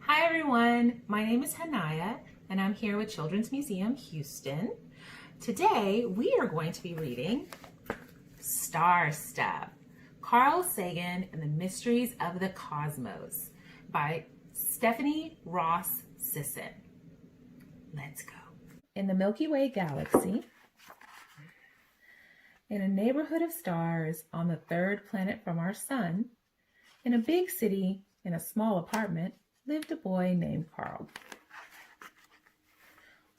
Hi everyone, my name is Hanaya and I'm here with Children's Museum Houston. Today we are going to be reading Star Stuff, Carl Sagan and the Mysteries of the Cosmos by Stephanie Ross Sisson. Let's go. In the Milky Way galaxy, in a neighborhood of stars on the third planet from our sun, in a big city, in a small apartment, lived a boy named Carl.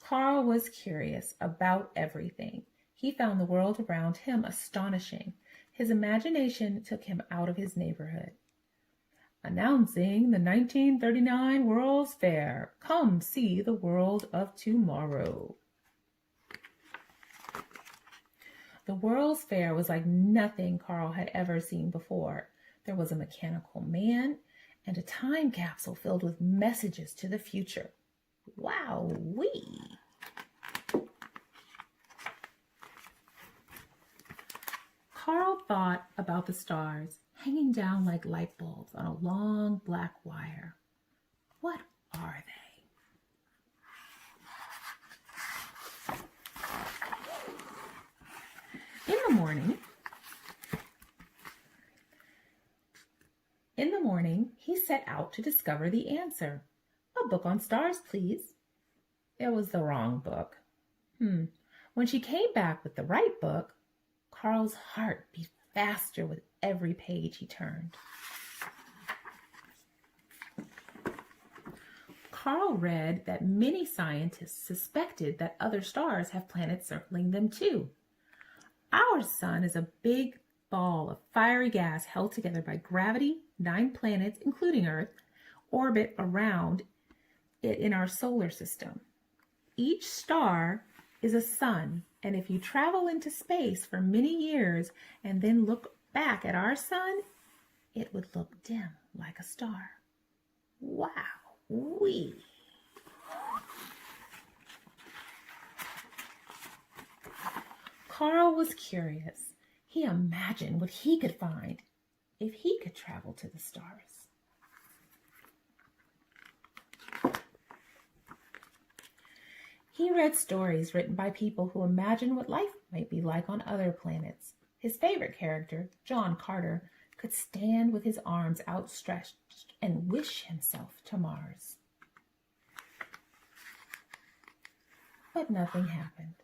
Carl was curious about everything. He found the world around him astonishing. His imagination took him out of his neighborhood. Announcing the 1939 World's Fair. Come see the world of tomorrow. The World's Fair was like nothing Carl had ever seen before. There was a mechanical man and a time capsule filled with messages to the future. Wow-wee! Carl thought about the stars hanging down like light bulbs on a long black wire. What are they? In the morning, he set out to discover the answer. A book on stars, please. It was the wrong book. When she came back with the right book, Carl's heart beat faster with every page he turned. Carl read that many scientists suspected that other stars have planets circling them too. Our sun is a big ball of fiery gas held together by gravity. 9 planets, including Earth, orbit around it in our solar system. Each star is a sun, and if you travel into space for many years and then look back at our sun, it would look dim like a star. Wow-wee! Carl was curious. He imagined what he could find if he could travel to the stars. He read stories written by people who imagined what life might be like on other planets. His favorite character, John Carter, could stand with his arms outstretched and wish himself to Mars. But nothing happened.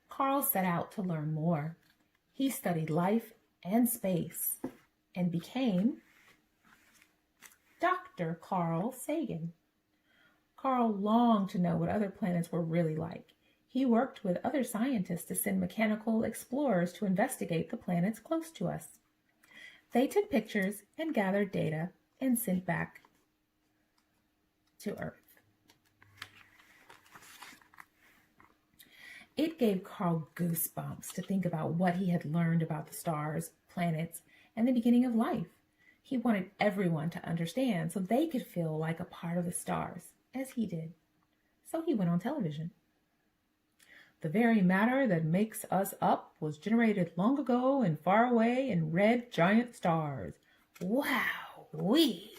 Carl set out to learn more. He studied life and space and became Dr. Carl Sagan. Carl longed to know what other planets were really like. He worked with other scientists to send mechanical explorers to investigate the planets close to us. They took pictures and gathered data and sent back to Earth. It gave Carl goosebumps to think about what he had learned about the stars, planets, and the beginning of life. He wanted everyone to understand so they could feel like a part of the stars, as he did. So he went on television. The very matter that makes us up was generated long ago and far away in red giant stars. Wow-wee!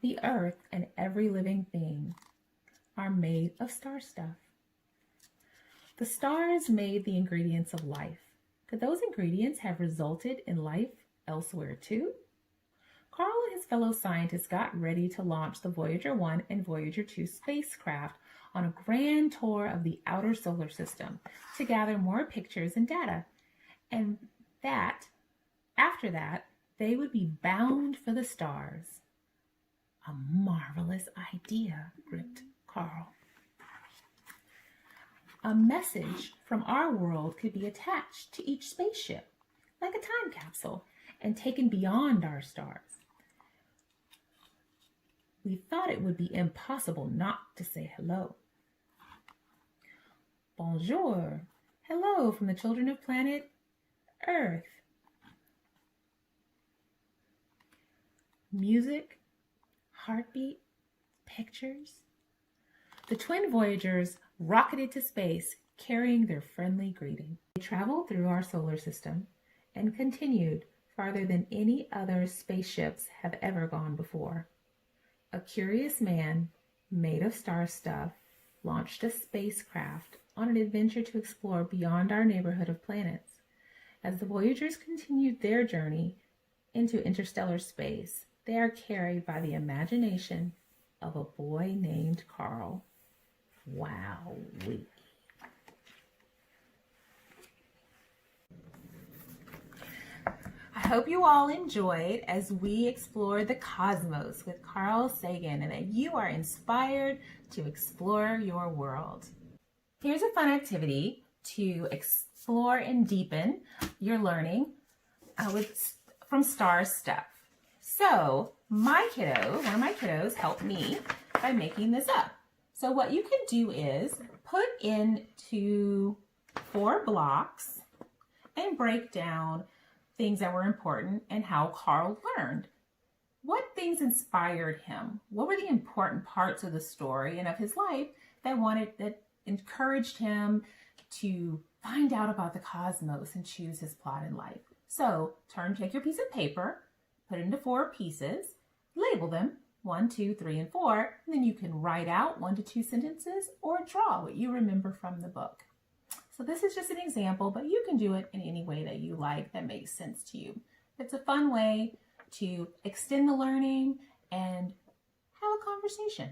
The Earth and every living thing are made of star stuff. The stars made the ingredients of life. Could those ingredients have resulted in life elsewhere too? Carl and his fellow scientists got ready to launch the Voyager 1 and Voyager 2 spacecraft on a grand tour of the outer solar system to gather more pictures and data. And after that, they would be bound for the stars. A marvelous idea, gripped Carl. A message from our world could be attached to each spaceship, like a time capsule, and taken beyond our stars. We thought it would be impossible not to say hello. Bonjour. Hello from the children of planet Earth. Music, heartbeat, pictures. The twin Voyagers rocketed to space, carrying their friendly greeting. They traveled through our solar system and continued farther than any other spaceships have ever gone before. A curious man, made of star stuff, launched a spacecraft on an adventure to explore beyond our neighborhood of planets. As the Voyagers continued their journey into interstellar space, they are carried by the imagination of a boy named Carl. Wowee. I hope you all enjoyed as we explored the cosmos with Carl Sagan and that you are inspired to explore your world. Here's a fun activity to explore and deepen your learning from star stuff. So one of my kiddos helped me by making this up. So what you can do is put into 4 blocks and break down things that were important and how Carl learned. What things inspired him? What were the important parts of the story and of his life that encouraged him to find out about the cosmos and choose his plot in life? So take your piece of paper, put it into 4 pieces, label them 1, 2, 3, and 4, and then you can write out 1 to 2 sentences or draw what you remember from the book. So this is just an example, but you can do it in any way that you like that makes sense to you. It's a fun way to extend the learning and have a conversation.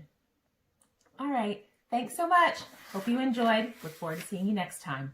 All right, thanks so much. Hope you enjoyed. Look forward to seeing you next time.